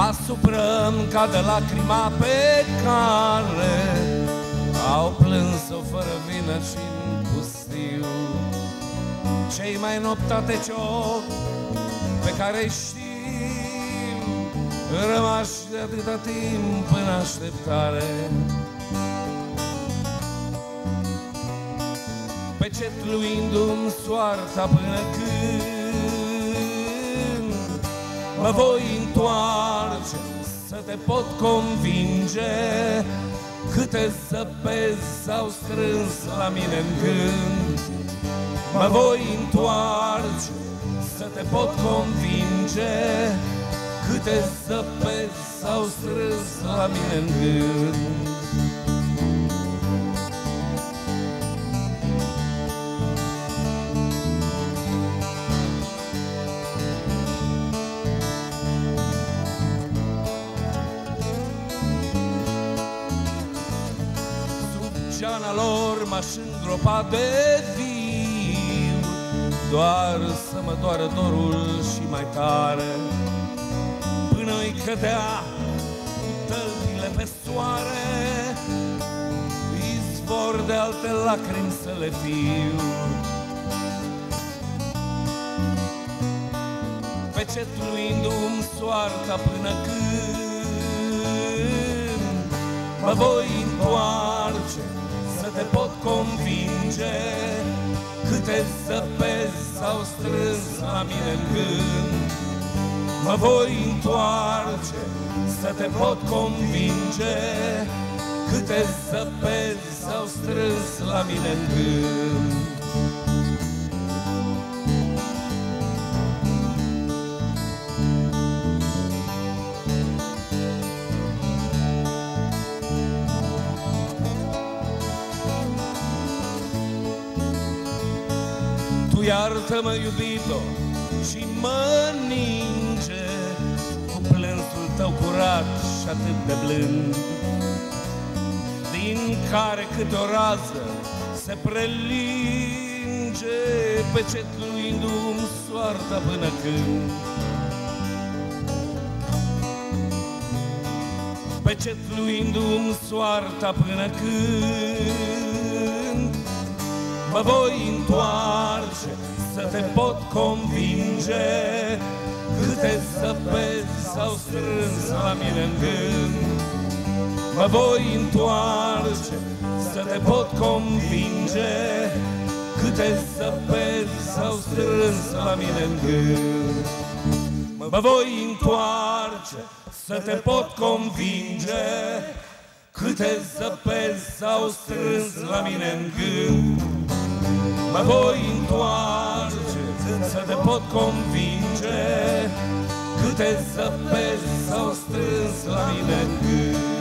asupra-mi cadă lacrima pe care au plâns-o fără vină și-n pustiu cei mai noptate ciopi pe care știu, rămași de atâta timp în așteptare. Pecetluindu-mi soarta până când mă voi întoarce, să te pot convinge câte zăpezi s-au strâns la mine în gând. Mă voi întoarce, să te pot convinge câte zăpezi s-au strâns la mine în gând. Geana lor m-aș îngropa de viu, doar să mă doară dorul și mai tare, până-i cădea tălpile pe soare, izvor de alte lacrimi să le fiu. Pecetluindu-mi soarta până când mă voi întoarce, să te pot convinge câte zăpezi s-au strâns la mine în gând. Mă voi întoarce, să te pot convinge câte zăpezi s-au strâns la mine în gând. Iartă-mă, iubito, și mă ninge cu plânsul tău curat și atât de blând, din care câte o rază se prelinge, pecetluindu-mi soarta până când. Pecetluindu-mi soarta până când mă voi întoarce, să te pot convinge câte zăpezi s-au strâns la mine în gând. Mă voi întoarce, să te pot convinge câte zăpezi s-au strâns la mine în gând. Mă voi întoarce, să te pot convinge câte zăpezi s-au strâns la mine în gând. Mă voi întoarce, să te pot convinge câte zăpezi s-au strâns la mine în gând.